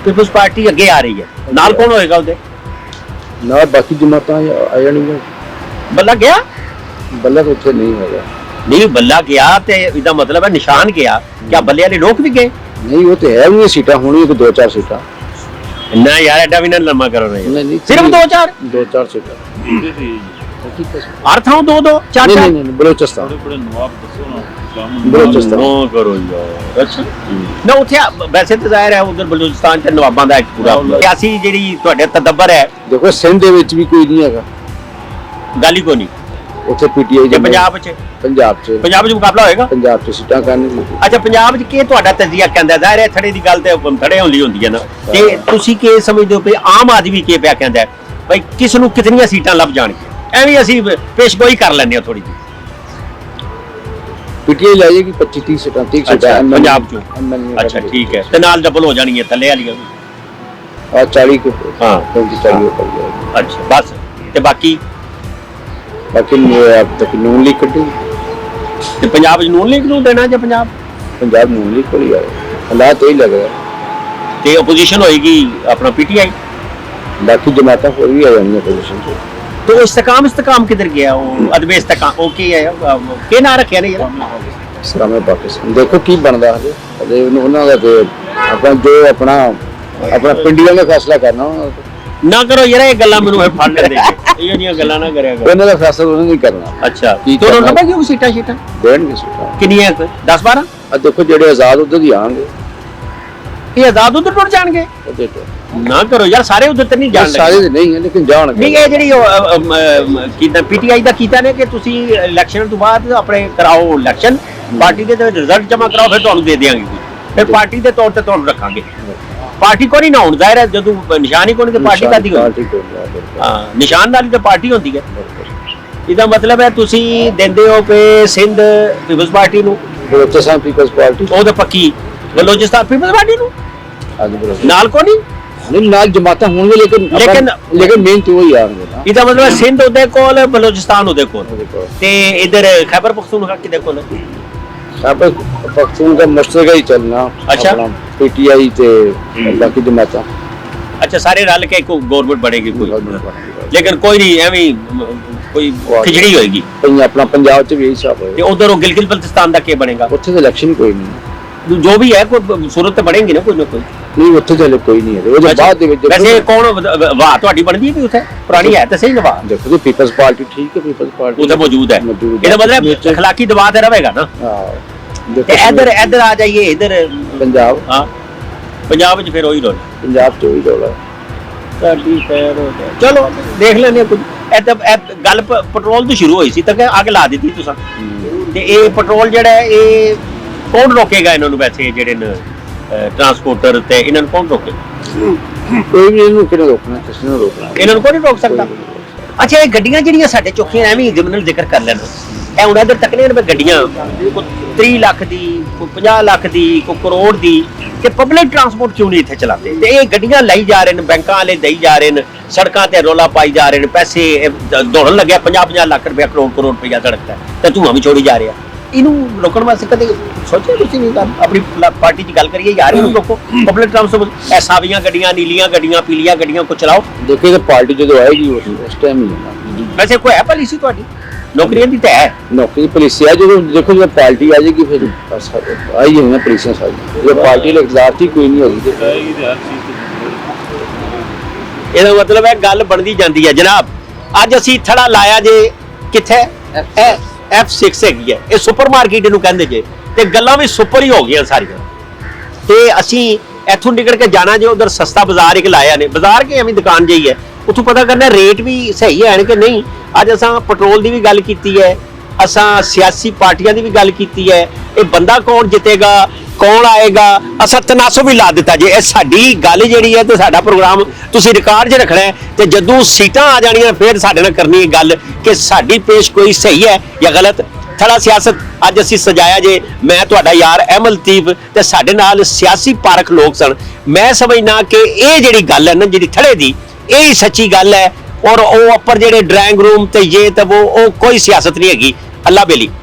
ਪੀਪਲਸ ਪਾਰਟੀ ਅੱਗੇ ਆ ਰਹੀ ਹੈ, ਨਾਲ ਕੌਣ ਹੋਏਗਾ ਉਹਦੇ? ਨਾਲ ਬਾਕੀ ਜਮਾਤਾਂ ਆ ਜਾਣਗੀਆਂ। ਬੱਲਾ ਗਿਆ? ਬੱਲਾ ਤਾਂ ਉੱਥੇ ਨਹੀਂ ਹੈਗਾ। ਨਹੀਂ ਬੱਲਾ ਗਿਆ ਤੇ ਇਹਦਾ ਮਤਲਬ ਹੈ ਨਿਸ਼ਾਨ ਗਿਆ। ਕਿਆ ਬੱਲੇ ਵਾਲੇ ਲੋਕ ਵੀ ਗਏ? ਨਹੀਂ ਉਹ ਤੇ ਹੈ ਵੀ ਸੀਟਾਂ ਹੋਣੀ ਇੱਕ 2-4 ਸੀਟਾਂ। ਨਾ ਯਾਰ ਐਡਾ ਵੀ ਨਾ ਲੰਮਾ ਕਰੋ ਨਹੀਂ, ਨਹੀਂ, ਨਹੀਂ, ਸਿਰਫ 2-4 2-4 ਸੀਟਾਂ। ਹਰ ਥਾਂ 2-2 4-4 ਨਹੀਂ ਨਹੀਂ ਬਲੋਚਿਸਤਾਨ ਬੜੇ ਨਵਾਬ ਦੱਸੋ ਨਾ ਬਲੋਚਿਸਤਾਨ। ਨਾ ਕਰੋ ਯਾਰ। ਅੱਛਾ ਨਾ ਉੱਥੇ ਵੈਸੇ ਤਾਂ ਜ਼ਾਹਿਰ ਹੈ ਉਧਰ ਬਲੋਚਿਸਤਾਨ ਚ ਨਵਾਬਾਂ ਦਾ ਇੱਕ ਪੂਰਾ ਸਿਆਸੀ ਜਿਹੜੀ ਤੁਹਾਡੇ ਤਦੱਬਰ ਹੈ। ਦੇਖੋ ਸਿੰਧ ਦੇ ਵਿੱਚ ਵੀ ਕੋਈ ਨਹੀਂ ਹੈਗਾ, ਗੱਲ ਹੀ ਕੋਈ ਨਹੀਂ। ਉੱਥੇ ਪੀਟੀਆਈ ਤੇ ਪੰਜਾਬ ਚ ਪੰਜਾਬ 'ਚ ਮੁਕਾਬਲਾ ਹੋਏਗਾ? ਪੰਜਾਬ 'ਚ ਸੀਟਾਂ ਕਰਨਗੇ। ਅੱਛਾ ਪੰਜਾਬ 'ਚ ਕੀ ਤੁਹਾਡਾ ਤਜਜ਼ੀਆ ਕਹਿੰਦਾ? ਜ਼ਾਹਿਰ ਹੈ ਥੜੇ ਦੀ ਗੱਲ ਤੇ ਥੜੇ ਹੁੰਦੀ ਹੈ ਨਾ, ਤੇ ਤੁਸੀਂ ਕੀ ਸਮਝਦੇ ਹੋ ਵੀ ਆਮ ਆਦਮੀ ਕੀ ਪਿਆ ਕਹਿੰਦਾ ਬਈ ਕਿਸ ਨੂੰ ਕਿਤਨੀਆਂ ਸੀਟਾਂ ਲੱਭ ਜਾਣਗੀਆਂ? ਐਵੇਂ ਅਸੀਂ ਪੇਸ਼ਗੋਈ ਕਰ ਲੈਂਦੇ ਹਾਂ ਥੋੜੀ ਜਿਹੀ। ਪੀਟੀਆਈ ਲੈ ਜਾਏਗੀ 25-30 ਸੀਟਾਂ 30 ਅੱਛਾ ਸੀਟਾਂ ਪੰਜਾਬ ਚੋਂ। ਅੱਛਾ ਠੀਕ ਹੈ, ਤੇ ਨਾਲ ਡਬਲ ਹੋ ਜਾਣਗੀਆਂ ਥੱਲੇ ਵਾਲੀਆਂ ਵੀ। ਆ 40 ਕੋ ਹਾਂ 35-40 ਹੋ ਜਾਏਗੀ। ਅੱਛਾ ਬਸ, ਤੇ ਬਾਕੀ ਬਾਕੀ ਆਪ ਤੱਕ ਨੂਨ ਲੀਗ ਕੱਢੀ। ਤੇ ਪੰਜਾਬ 'ਚ ਨੂਨ ਲੀਗ ਨੂੰ ਦੇਣਾ ਜਾਂ ਪੰਜਾਬ ਨੂਨ ਲੀਗ ਕੋਲ ਹੀ ਆਏ ਹਾਲਾਤ ਇਹ ਲੱਗ ਰਿਹਾ। ਤੇ ਆਪੋਜੀਸ਼ਨ ਹੋਏਗੀ ਆਪਣਾ ਪੀਟੀਆਈ। ਬਾਕੀ ਜਮਾਤਾਂ ਹੋਰ ਵੀ ਆ ਜਾਣਗੀਆਂ ਪੋਜੀਸ਼ਨ 'ਚ। तो इस्तेकाम किधर गया? वो अदब इस्तेकाम ओके है के ना रखे ने यार? ਇਸਲਾਮੇ ਪਾਕਿਸਤਾਨ ਦੇਖੋ ਕੀ ਬਣਦਾ ਹਜੇ ਹਜੇ ਉਹਨਾਂ ਦਾ ਤੇ ਆਪਣਾ ਜੋ ਆਪਣਾ ਪਿੰਡੀਆਂ ਦਾ ਫੈਸਲਾ ਕਰਨਾ ਉਹਨਾਂ ਦਾ। ना करो यार ये गल्ला मेनू है फड़ लेंदे ये नहीं गल्ला ना करया करो। ਉਹਨਾਂ ਦਾ ਫੈਸਲਾ ਉਹਨਾਂ ਨੇ ਕਰਨਾ। अच्छा की तो करना? नंबर क्यों सीटा शीटा ਦੇਣਗੇ ਸੀਟਾਂ। किनियां 10-12? ਆ ਦੇਖੋ ਜਿਹੜੇ ਆਜ਼ਾਦ ਉਧਰ ਹੀ ਆਣਗੇ ये आजाद उधर टुट जाएंगे? ਉਹਦੇ ਤੋਂ। ना करो यार सारे उधर तो नहीं जान ਸਾਰੇ ਦੇ ਨਹੀਂ ਹੈ ਲੇਕਿਨ ਜਾਣਗੇ। ਨਹੀਂ ਇਹ ਜਿਹੜੀ ਕੀਤਾ ਪੀਟੀਆਈ ਦਾ ਕੀਤਾ ਨੇ ਕਿ ਤੁਸੀਂ ਇਲੈਕਸ਼ਨ ਤੋਂ ਬਾਅਦ ਆਪਣੇ ਕਰਾਓ ਇਲੈਕਸ਼ਨ, ਪਾਰਟੀ ਦੇ ਰਿਜ਼ਲਟ ਜਮ੍ਹਾਂ ਕਰਾਓ, ਫਿਰ ਤੁਹਾਨੂੰ ਦੇ ਦੇਵਾਂਗੇ, ਫਿਰ ਪਾਰਟੀ ਦੇ ਤੌਰ ਤੇ ਤੁਹਾਨੂੰ ਰੱਖਾਂਗੇ। ਪਾਰਟੀ ਕੋ ਨਹੀਂ ਨਾ ਹੁਣ ਜ਼ਾਹਿਰ ਹੈ ਜਦੋਂ ਨਿਸ਼ਾਨ ਹੀ ਕੋਈ ਨਹੀਂ ਤੇ ਪਾਰਟੀ ਕਾਦੀ ਹੋਈ? ਪਾਰਟੀ ਕੋਲ ਆ ਬਿਲਕੁਲ। ਹਾਂ ਨਿਸ਼ਾਨ ਨਾਲ ਹੀ ਤਾਂ ਪਾਰਟੀ ਹੁੰਦੀ ਹੈ। ਇਹਦਾ ਮਤਲਬ ਹੈ ਤੁਸੀਂ ਦਿੰਦੇ ਹੋ ਕਿ ਸਿੰਧ ਪੀਪਲਸ ਪਾਰਟੀ ਨੂੰ, ਬਲੋਚਿਸਤਾਨ ਪੀਪਲਸ ਪਾਰਟੀ ਉਹ ਤਾਂ ਪੱਕੀ, ਬਲੋਚਿਸਤਾਨ ਪੀਪਲਸ ਪਾਰਟੀ ਨੂੰ ਅੱਜ ਬਲੋਚ ਨਾਲ ਕੋ ਨਹੀਂ। ਨਹੀਂ ਨਾਲ ਜਮਾਤਾਂ ਹੋਣਗੇ ਲੇਕਿਨ ਮੇਨ ਤੇ ਉਹੀ ਆਣਗੇ ਨਾ। ਇਹਦਾ ਮਤਲਬ ਸਿੰਧ ਉਹਦੇ ਕੋਲ, ਬਲੋਚਿਸਤਾਨ ਉਹਦੇ ਕੋਲ, ਉਹਦੇ ਕੋਲ। ਤੇ ਇਧਰ ਖੈਬਰ ਪਖਤੂਨਖਵਾ ਕਿਹਦੇ ਕੋਲ? ਖੈਬਰ ਪਖਤੂਨਖਵਾ ਮੁਸ਼ਤਰਕਾ ਹੀ ਚੱਲਣਾ। ਅੱਛਾ। ਪੀਟੀਆਈ ਤੇ ਬਾਕੀ ਜਮਾਤਾਂ ਅੱਛਾ ਸਾਰੇ ਰਲ ਕੇ ਕੋਈ ਗਵਰਨਮੈਂਟ ਬਣੇਗੀ ਕੋਈ, ਲੇਕਿਨ ਕੋਈ ਨਹੀਂ ਐਵੇਂ ਕੋਈ ਖਿਚੜੀ ਹੋਏਗੀ। ਆਪਣਾ ਪੰਜਾਬ ਚ ਵੀ ਇਹੀ ਹਿਸਾਬ ਤੇ ਹੋਏਗਾ। ਉਧਰ ਉਹ ਗਿਲਗਿਤ ਬਲਤਿਸਤਾਨ ਦਾ ਕੀ ਬਣੇਗਾ? ਉੱਥੇ ਤਾਂ ਇਲੈਕਸ਼ਨ ਕੋਈ ਨਹੀਂ, ਜੋ ਵੀ ਹੈ ਕੋਈ ਸੂਰਤ ਤੇ ਬਣੇਗੀ ਨਾ ਕੋਈ ਨਾ ਕੋਈ। ਨਹੀਂ ਉੱਥੇ ਤਾਂ ਹਲੇ ਕੋਈ ਨਹੀਂ ਹੈ। ਉਹਦੇ ਬਾਅਦ ਦੇ ਵਿੱਚ ਵੈਸੇ ਕੌਣ ਵਾਹ ਤੁਹਾਡੀ ਬਣਦੀ ਹੈ ਵੀ ਉੱਥੇ ਪੁਰਾਣੀ ਹੈ ਤਾਂ ਸਹੀ ਨਾ ਵਾਹ ਦੇਖੋ ਜੀ ਪੀਪਲਸ ਪਾਰਟੀ ਠੀਕ ਹੈ, ਪੀਪਲਸ ਪਾਰਟੀ ਉੱਥੇ ਮੌਜੂਦ ਹੈ। ਇਹਦਾ ਮਤਲਬ ਅਖਲਾਕੀ ਦਬਾਅ ਤੇ ਰਹੇਗਾ ਨਾ। ਹਾਂ ਤੇ ਇੱਧਰ ਆ ਜਾਈਏ ਇੱਧਰ ਪੰਜਾਬ। ਹਾਂ ਪੰਜਾਬ 'ਚ ਫਿਰ ਉਹੀ ਰੋਲ ਪੰਜਾਬ ਚ ਉਹੀ ਰੌਲਾ। ਸਾਡੀ ਖੈਰ ਹੋ ਗਿਆ, ਚਲੋ ਦੇਖ ਲੈਂਦੇ ਕੁਝ। ਇਹ ਤਾਂ ਗੱਲ ਪੈਟਰੋਲ ਤੋਂ ਸ਼ੁਰੂ ਹੋਈ ਸੀ ਤਾਂ ਕਿ ਅੱਗ ਲਾ ਦਿੱਤੀ ਤੁਸੀਂ। ਤੇ ਇਹ ਪੈਟਰੋਲ ਜਿਹੜਾ ਹੈ ਇਹ ਕੌਣ ਰੋਕੇਗਾ ਇਹਨਾਂ ਨੂੰ? ਵੈਸੇ ਜਿਹੜੇ ਨੇ ਟਰਾਂਸਪੋਰਟਰ ਤੇ ਇਹਨਾਂ ਨੂੰ ਕੌਣ ਰੋਕੇਗਾ? ਕੋਈ ਵੀ ਇਹਨੂੰ ਕਿਹਨੇ ਰੋਕਣਾ, ਕਿਸੇ ਨੂੰ ਰੋਕਣਾ ਇਹਨਾਂ ਨੂੰ ਕੋਈ ਨਹੀਂ ਰੋਕ ਸਕਦਾ। ਅੱਛਾ ਇਹ ਗੱਡੀਆਂ ਜਿਹੜੀਆਂ ਸਾਡੇ ਚੌਕੀਆਂ ਐਵੇਂ ਜਿਵੇਂ ਜ਼ਿਕਰ ਕਰ ਲੈਣਾ, ਇਹ ਹੁਣ ਇੱਧਰ ਤੱਕਨੇ ਨੇ ਗੱਡੀਆਂ ਕੋਈ 30 ਲੱਖ ਦੀ, ਕੋਈ 50 ਲੱਖ ਦੀ, ਕੋਈ ਕਰੋੜ ਦੀ, ਤੇ ਪਬਲਿਕ ਟਰਾਂਸਪੋਰਟ ਕਿਉਂ ਨਹੀਂ ਇੱਥੇ ਚਲਾਉਂਦੇ? ਤੇ ਇਹ ਗੱਡੀਆਂ ਲਈ ਜਾ ਰਹੇ ਨੇ, ਬੈਂਕਾਂ ਵਾਲੇ ਦੇਈ ਜਾ ਰਹੇ ਨੇ, ਸੜਕਾਂ ਤੇ ਰੋਲਾ ਪਾਈ ਜਾ ਰਹੇ ਨੇ, ਪੈਸੇ ਦੌੜਨ ਲੱਗਿਆ 50-50 ਲੱਖ ਰੁਪਇਆ, ਕਰੋੜ ਰੁਪਇਆ ਸੜਕ ਤੇ ਧੂਆਂ ਵੀ ਛੋੜੀ ਜਾ ਰਿਹਾ। ਇਹਨੂੰ ਰੋਕਣ ਵਾਸਤੇ ਕਦੇ ਸੋਚਿਆ ਤੁਸੀਂ ਨਹੀਂ ਗੱਲ ਆਪਣੀ ਪਾਰਟੀ 'ਚ ਗੱਲ ਕਰੀਏ ਯਾਰ ਇਹਨੂੰ ਰੋਕੋ ਪਬਲਿਕ ਟਰਾਂਸਪੋਰਟ ਇਹ ਸਾਵੀਆਂ ਗੱਡੀਆਂ ਨੀਲੀਆਂ ਗੱਡੀਆਂ ਪੀਲੀਆਂ ਗੱਡੀਆਂ ਕੁਝ ਚਲਾਓ ਦੇਖੇ ਤਾਂ ਪਾਰਟੀ ਜਦੋਂ ਆਏਗੀ ਉਸ ਟਾਈਮ ਹੀ ਹੋਣਾ। ਵੈਸੇ ਕੋਈ ਹੈ ਪਾਲਿਸੀ ਤੁਹਾਡੀ ਨੌਕਰੀਆਂ ਦੀ ਤਾਂ ਹੈ ਨੌਕਰੀ ਪੁਲਿਸ ਆ ਜਦੋਂ ਦੇਖੋ ਜਦੋਂ ਪਾਰਟੀ ਆ ਜਾਏਗੀ ਫਿਰ ਆਈ ਹੋਣਾ ਪੁਲਿਸਾਂ ਸਾਰੀ ਜਦੋਂ ਪਾਰਟੀ ਲਈ ਇਖਤਿਆਰ ਦੀ ਕੋਈ ਨਹੀਂ ਹੋਗੀ ਤੇ ਇਹਦਾ ਮਤਲਬ ਹੈ ਗੱਲ ਬਣਦੀ ਜਾਂਦੀ ਹੈ ਜਨਾਬ। ਅੱਜ ਅਸੀਂ ਥੜਾ ਲਾਇਆ ਜੇ ਕਿੱਥੇ F6 ਹੈਗੀ ਹੈ ਇਹ ਸੁਪਰਮਾਰਕੀਟ ਇਹਨੂੰ ਕਹਿੰਦੇ ਜੇ ਤੇ ਗੱਲਾਂ ਵੀ ਸੁਪਰ ਹੀ ਹੋ ਗਈਆਂ ਸਾਰੀਆਂ ਤੇ ਅਸੀਂ ਇੱਥੋਂ ਨਿਕਲ ਕੇ ਜਾਣਾ ਜੇ ਉਧਰ ਸਸਤਾ ਬਾਜ਼ਾਰ ਇੱਕ ਲਾਇਆ ਨੇ ਬਾਜ਼ਾਰ ਕੇ ਐਵੇਂ ਦੁਕਾਨ ਜਿਹੀ ਹੈ ਉੱਥੋਂ ਪਤਾ ਕਰਨਾ ਰੇਟ ਵੀ ਸਹੀ ਹੈ ਕਿ ਨਹੀਂ। ਅੱਜ ਅਸਾਂ ਪੈਟਰੋਲ ਦੀ ਵੀ ਗੱਲ ਕੀਤੀ ਹੈ ਅਸਾਂ ਸਿਆਸੀ ਪਾਰਟੀਆਂ ਦੀ ਵੀ ਗੱਲ ਕੀਤੀ ਹੈ ਇਹ ਬੰਦਾ ਕੌਣ ਜਿੱਤੇਗਾ ਕੌਣ ਆਏਗਾ ਅਸਾਂ ਤਨਾਸਬ ਵੀ ਲਾ ਦਿੱਤਾ ਜੇ ਇਹ ਸਾਡੀ ਗੱਲ ਜਿਹੜੀ ਹੈ ਤੇ ਸਾਡਾ ਪ੍ਰੋਗਰਾਮ ਤੁਸੀਂ ਰਿਕਾਰਡ 'ਚ ਰੱਖਣਾ ਹੈ ਤੇ ਜਦੋਂ ਸੀਟਾਂ ਆ ਜਾਣੀਆਂ ਫਿਰ ਸਾਡੇ ਨਾਲ ਕਰਨੀ ਹੈ ਗੱਲ ਕਿ ਸਾਡੀ ਪੇਸ਼ ਕੋਈ ਸਹੀ ਹੈ ਜਾਂ ਗਲਤ। ਥੜਾ ਸਿਆਸਤ ਅੱਜ ਅਸੀਂ ਸਜਾਇਆ ਜੇ ਮੈਂ ਤੁਹਾਡਾ ਯਾਰ ਅਹਿਮਦ ਲਤੀਫ ਤੇ ਸਾਡੇ ਨਾਲ ਸਿਆਸੀ ਪਾਰਖ ਲੋਕ ਸਨ। ਮੈਂ ਸਮਝਣਾ ਕਿ ਇਹ ਜਿਹੜੀ ਗੱਲ ਹੈ ਨਾ ਜਿਹੜੀ ਥੜੇ ਦੀ ਇਹ ਸੱਚੀ ਗੱਲ ਹੈ ਔਰ ਉਹ ਉੱਪਰ ਜਿਹੜੇ ਡਰਾਇੰਗ ਰੂਮ ਤੇ ਇਹ ਤੇ ਉਹ ਕੋਈ ਸਿਆਸਤ ਨਹੀਂ ਹੈਗੀ। ਅੱਲਾ ਬੇਲੀ।